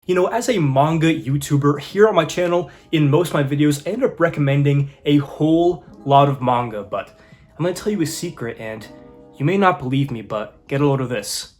As a manga YouTuber here on my channel, in most of my videos, I end up recommending a whole lot of manga, but I'm gonna tell you a secret, and you may not believe me, but get a load of this.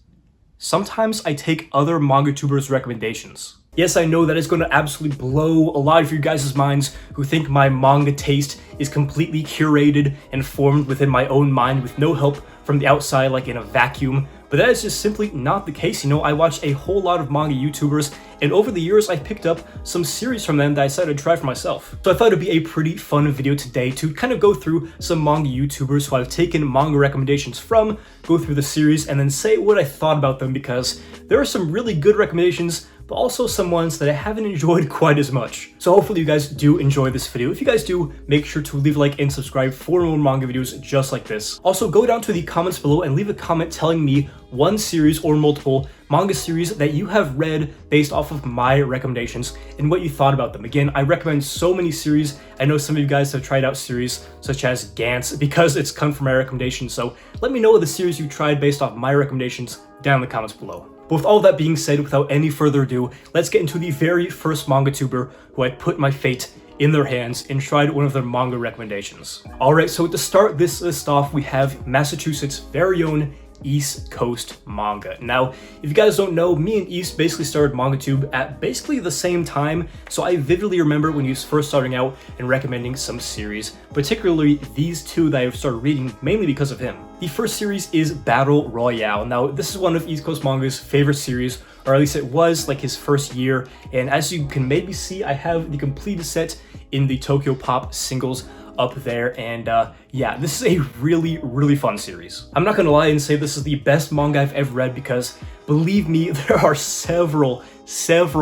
Sometimes I take other Mangatubers' recommendations. Yes, I know that is going to absolutely blow a lot of you guys' minds who think my manga taste is completely curated and formed within my own mind with no help from the outside, like in a vacuum. But that is just simply not the case. I watch a whole lot of manga YouTubers, and over the years I've picked up some series from them that I decided to try for myself. So I thought it'd be a pretty fun video today to kind of go through some manga YouTubers who I've taken manga recommendations from, go through the series, and then say what I thought about them, because there are some really good recommendations, but also some ones that I haven't enjoyed quite as much. So hopefully you guys do enjoy this video. If you guys do, make sure to leave a like and subscribe for more manga videos just like this. Also, go down to the comments below and leave a comment telling me one series or multiple manga series that you have read based off of my recommendations and what you thought about them. Again, I recommend so many series. I know some of you guys have tried out series such as Gantz because it's come from my recommendations, so let me know the series you tried based off my recommendations down in the comments below. But with all that being said, without any further ado, let's get into the very first Mangatuber who I put my fate in their hands and tried one of their manga recommendations. Alright, so to start this list off, we have Massachusetts' very own EastCostManga. Now, if you guys don't know, me and East basically started MangaTube at basically the same time, so I vividly remember when he was first starting out and recommending some series, particularly these two that I've started reading mainly because of him. The first series is Battle Royale. Now, this is one of EastCostManga's favorite series, or at least it was like his first year, and as you can maybe see, I have the completed set in the Tokyo Pop singles up there, and yeah, this is a really fun series. I'm not gonna lie and say this is the best manga I've ever read, because believe me, there are several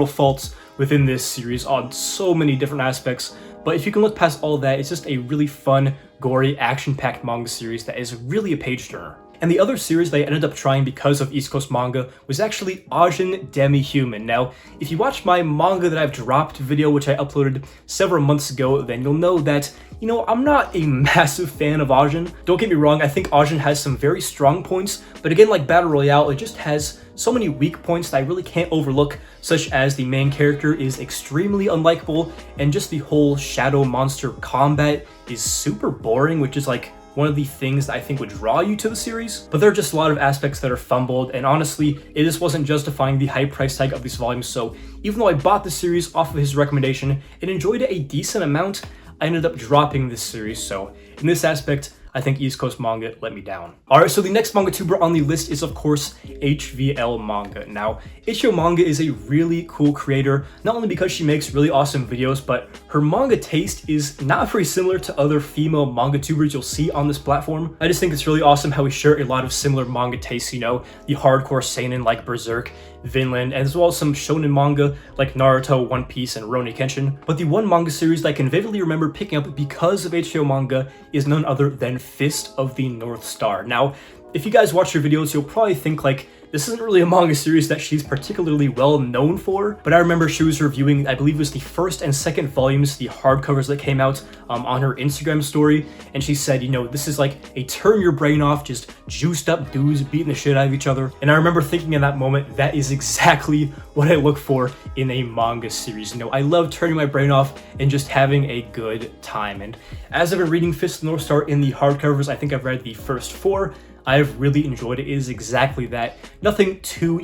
faults within this series on so many different aspects, but if you can look past all that, it's just a really fun, gory, action-packed manga series that is really a page-turner. And the other series that I ended up trying because of EastCostManga was actually Ajin Demi-Human. Now, if you watch my manga that I've dropped video, which I uploaded several months ago, then you'll know that, I'm not a massive fan of Ajin. Don't get me wrong, I think Ajin has some very strong points, but again, like Battle Royale, it just has so many weak points that I really can't overlook, such as the main character is extremely unlikable, and just the whole shadow monster combat is super boring, which is like one of the things that I think would draw you to the series. But there are just a lot of aspects that are fumbled, and honestly, it just wasn't justifying the high price tag of these volumes, so even though I bought the series off of his recommendation and enjoyed it a decent amount, I ended up dropping this series, so in this aspect, I think EastCostManga let me down. Alright, so the next Mangatuber on the list is, of course, Hvlmanga. Now, Hvlmanga is a really cool creator, not only because she makes really awesome videos, but her manga taste is not very similar to other female Mangatubers you'll see on this platform. I just think it's really awesome how we share a lot of similar manga tastes, the hardcore seinen like Berserk, Vinland, as well as some shonen manga like Naruto, One Piece, and Rurouni Kenshin. But the one manga series that I can vividly remember picking up because of Hvlmanga is none other than Fist of the North Star. Now, if you guys watch her videos, you'll probably think like, this isn't really a manga series that she's particularly well known for, but I remember she was reviewing, I believe it was the first and second volumes, the hardcovers that came out on her Instagram story, and she said, this is like a turn your brain off, just juiced up dudes beating the shit out of each other. And I remember thinking in that moment, that is exactly what I look for in a manga series. I love turning my brain off and just having a good time. And as I've been reading Fist of the North Star in the hardcovers, I think I've read the first 4. I've really enjoyed it. It is exactly that. Nothing too,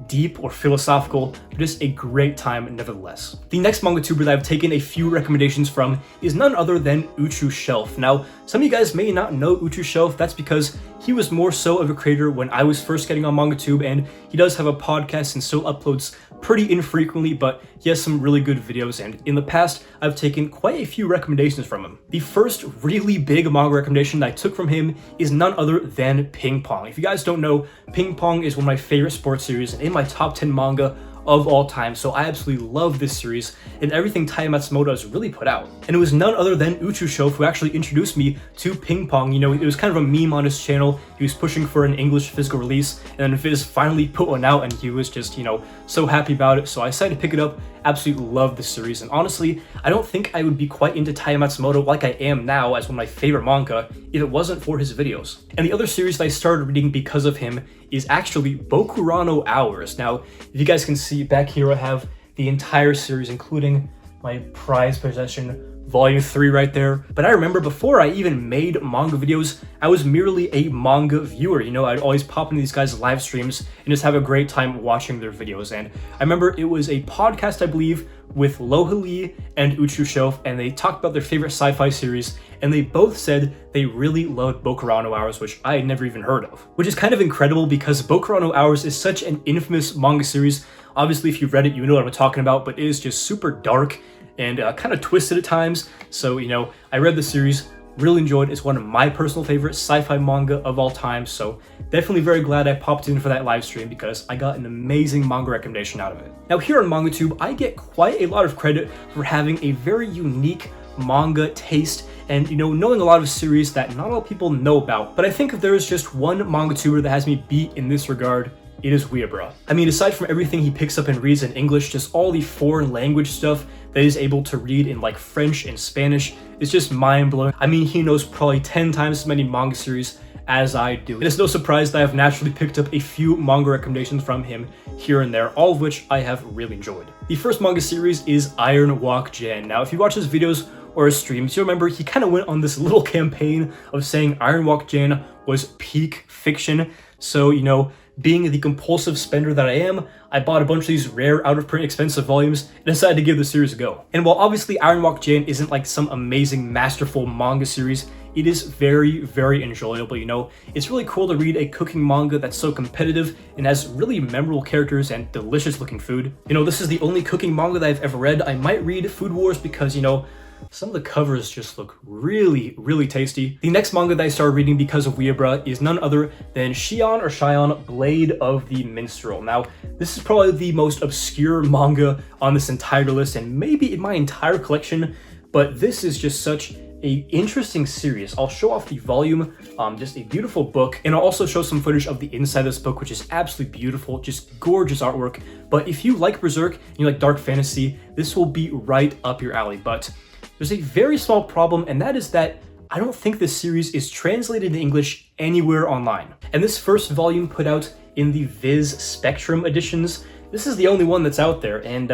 deep or philosophical, but just a great time nevertheless. The next Mangatuber that I've taken a few recommendations from is none other than Uchuu Shelf. Now, some of you guys may not know Uchuu Shelf. That's because he was more so of a creator when I was first getting on MangaTube, and he does have a podcast and still uploads pretty infrequently, but he has some really good videos, and in the past, I've taken quite a few recommendations from him. The first really big manga recommendation that I took from him is none other than Ping Pong. If you guys don't know, Ping Pong is one of my favorite sports series and in my top 10 manga of all time, so I absolutely love this series and everything Taya Matsumoto has really put out. And it was none other than Uchuu Shelf who actually introduced me to Ping Pong. It was kind of a meme on his channel. He was pushing for an English physical release, and then Viz finally put one out, and he was just, so happy about it. So I decided to pick it up. Absolutely love this series, and honestly, I don't think I would be quite into Taya Matsumoto like I am now as one of my favorite manga if it wasn't for his videos. And the other series that I started reading because of him is actually Bokurano Hours. Now, if you guys can see back here, I have the entire series, including my prized possession, Volume 3 right there. But I remember before I even made manga videos, I was merely a manga viewer. You know, I'd always pop into these guys' live streams and just have a great time watching their videos. And I remember it was a podcast, I believe, with Lohali and Uchuu Shelf, and they talked about their favorite sci-fi series, and they both said they really loved Bokurao no Hours, which I had never even heard of. Which is kind of incredible because Bokurao no Hours is such an infamous manga series. Obviously, if you've read it, you know what I'm talking about, but it is just super dark and kind of twisted at times. So, you know, I read the series, really enjoyed it. It's one of my personal favorite sci-fi manga of all time, so definitely very glad I popped in for that live stream because I got an amazing manga recommendation out of it. Now here on Mangatube, I get quite a lot of credit for having a very unique manga taste and, you know, knowing a lot of series that not all people know about. But I think if there is just one Mangatuber that has me beat in this regard, it is Weeabruh. I mean, aside from everything he picks up and reads in English, just all the foreign language stuff that he's able to read in like French and Spanish is just mind-blowing. I mean, he knows probably 10 times as many manga series as I do. And it's no surprise that I've naturally picked up a few manga recommendations from him here and there, all of which I have really enjoyed. The first manga series is Iron Walk Jan. Now, if you watch his videos or his streams, you'll remember he kind of went on this little campaign of saying Iron Walk Jan was peak fiction. So, you know, being the compulsive spender that I am, I bought a bunch of these rare, out-of-print, expensive volumes and decided to give the series a go. And while obviously Iron Walk Jan isn't like some amazing, masterful manga series, it is very, very enjoyable, you know? It's really cool to read a cooking manga that's so competitive and has really memorable characters and delicious-looking food. You know, this is the only cooking manga that I've ever read. I might read Food Wars because, you know, some of the covers just look really, really tasty. The next manga that I started reading because of Weeabruh is none other than Shion Blade of the Minstrel. Now, this is probably the most obscure manga on this entire list and maybe in my entire collection, but this is just such a interesting series. I'll show off the volume, just a beautiful book, and I'll also show some footage of the inside of this book, which is absolutely beautiful, just gorgeous artwork. But if you like Berserk and you like dark fantasy, this will be right up your alley. But there's a very small problem, and that is that I don't think this series is translated into English anywhere online. And this first volume put out in the Viz Spectrum editions, this is the only one that's out there, and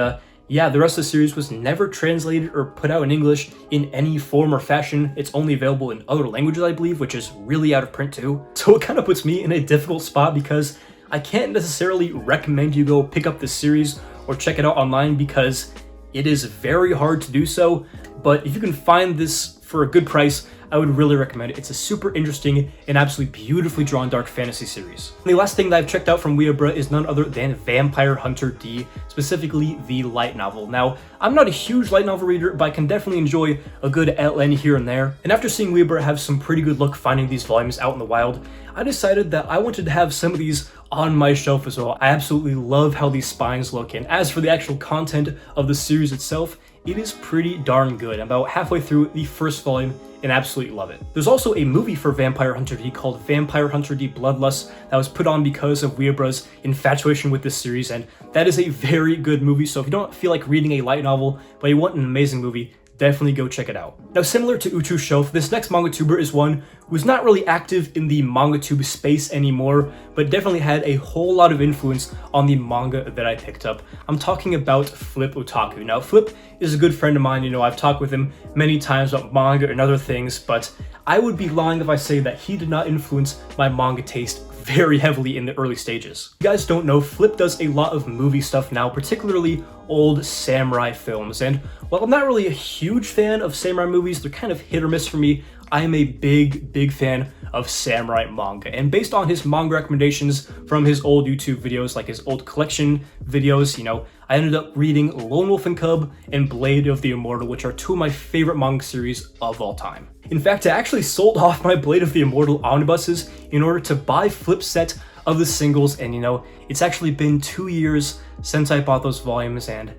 yeah, the rest of the series was never translated or put out in English in any form or fashion. It's only available in other languages, I believe, which is really out of print too. So it kind of puts me in a difficult spot because I can't necessarily recommend you go pick up this series or check it out online because it is very hard to do so. But if you can find this for a good price, I would really recommend it. It's a super interesting and absolutely beautifully drawn dark fantasy series. And the last thing that I've checked out from Weeabruh is none other than Vampire Hunter D, specifically the light novel. Now, I'm not a huge light novel reader, but I can definitely enjoy a good LN here and there. And after seeing Weeabruh have some pretty good luck finding these volumes out in the wild, I decided that I wanted to have some of these on my shelf as well. I absolutely love how these spines look, and as for the actual content of the series itself, it is pretty darn good. I'm about halfway through the first volume and absolutely love it. There's also a movie for Vampire Hunter D called Vampire Hunter D Bloodlust that was put on because of Weeabruh's infatuation with this series, and that is a very good movie. So if you don't feel like reading a light novel, but you want an amazing movie, definitely go check it out. Now, similar to Uchuu Shelf, this next Mangatuber is one who's not really active in the Mangatube space anymore, but definitely had a whole lot of influence on the manga that I picked up. I'm talking about Flip Otaku. Now, Flip is a good friend of mine. You know, I've talked with him many times about manga and other things, but I would be lying if I say that he did not influence my manga taste very heavily in the early stages. If you guys don't know, Flip does a lot of movie stuff now, particularly old samurai films, and while I'm not really a huge fan of samurai movies, they're kind of hit or miss for me, I am a big fan of samurai manga. And based on his manga recommendations from his old YouTube videos, like his old collection videos, you know, I ended up reading Lone Wolf and Cub and Blade of the Immortal, which are two of my favorite manga series of all time. In fact, I actually sold off my Blade of the Immortal omnibuses in order to buy Flip's set of the singles, and you know, it's actually been 2 years since I bought those volumes, and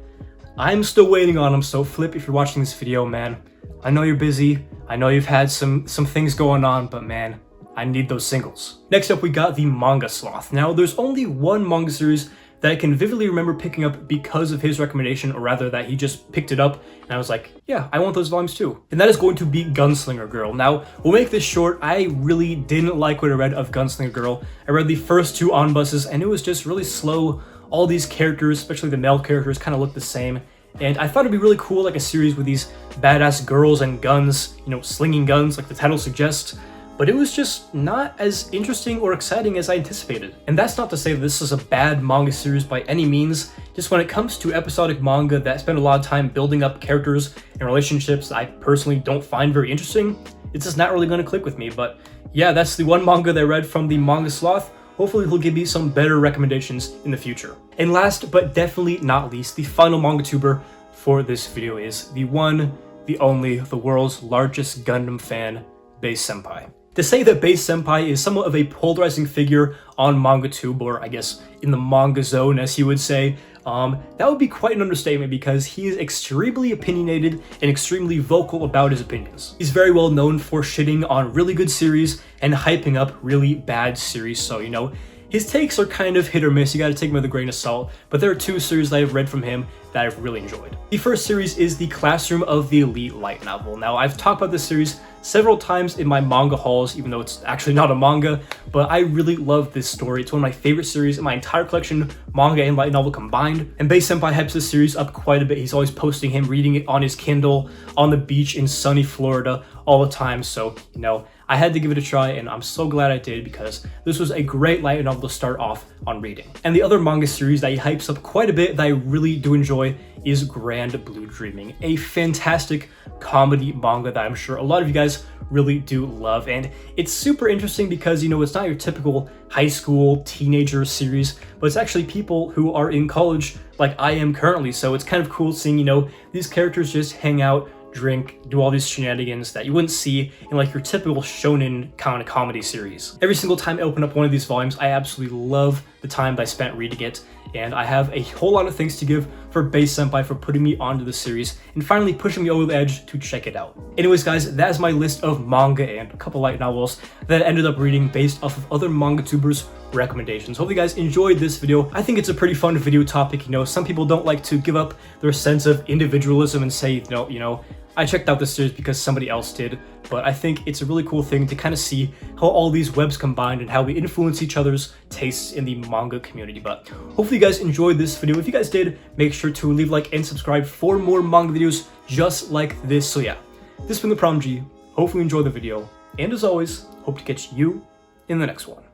I'm still waiting on them. So Flip, if you're watching this video, man, I know you're busy, I know you've had some things going on, but man, I need those singles. Next up, we got TheMangaSloth. Now, there's only one manga series that I can vividly remember picking up because of his recommendation, or rather that he just picked it up and I was like, yeah, I want those volumes too. And that is going to be Gunslinger Girl. Now, we'll make this short. I really didn't like what I read of Gunslinger Girl. I read the first two omnibuses and it was just really slow all these characters, especially the male characters, kind of look the same. And I thought it'd be really cool, like a series with these badass girls and guns, you know, slinging guns like the title suggests. But it was just not as interesting or exciting as I anticipated. And that's not to say that this is a bad manga series by any means, just when it comes to episodic manga that spend a lot of time building up characters and relationships that I personally don't find very interesting, it's just not really going to click with me. But yeah, that's the one manga that I read from the Manga Sloth. Hopefully he'll give me some better recommendations in the future. And last but definitely not least, the final Mangatuber for this video is the one, the only, the world's largest Gundam fan, Base Sempai. To say that Base Sempai is somewhat of a polarizing figure on MangaTube, or I guess in the manga zone as he would say, that would be quite an understatement because he is extremely opinionated and extremely vocal about his opinions. He's very well known for shitting on really good series and hyping up really bad series, so you know, his takes are kind of hit or miss, you gotta take them with a grain of salt, but there are two series that I've read from him that I've really enjoyed. The first series is the Classroom of the Elite light novel. Now, I've talked about this series several times in my manga hauls, even though it's actually not a manga, but I really love this story. It's one of my favorite series in my entire collection, manga and light novel combined. And Base Sempai hypes this series up quite a bit. He's always posting him reading it on his Kindle, on the beach in sunny Florida all the time, so, you know, I had to give it a try, and I'm so glad I did because this was a great light novel to start off on reading. And the other manga series that he hypes up quite a bit that I really do enjoy is Grand Blue Dreaming, a fantastic comedy manga that I'm sure a lot of you guys really do love. And it's super interesting because, you know, it's not your typical high school teenager series, but it's actually people who are in college like I am currently. So it's kind of cool seeing, you know, these characters just hang out, drink, do all these shenanigans that you wouldn't see in like your typical shonen kind of comedy series. Every single time I open up one of these volumes, I absolutely love the time that I spent reading it, and I have a whole lot of thanks to give for Base Sempai for putting me onto the series and finally pushing me over the edge to check it out. Anyways guys, that is my list of manga and a couple light novels that I ended up reading based off of other Mangatubers' recommendations. Hope you guys enjoyed this video. I think it's a pretty fun video topic. You know, some people don't like to give up their sense of individualism and say, you know, I checked out this series because somebody else did, but I think it's a really cool thing to kind of see how all these webs combined and how we influence each other's tastes in the manga community. But hopefully you guys enjoyed this video. If you guys did, make sure to leave a like and subscribe for more manga videos just like this. So yeah, this has been ThePromG. Hopefully you enjoyed the video, and as always, hope to catch you in the next one.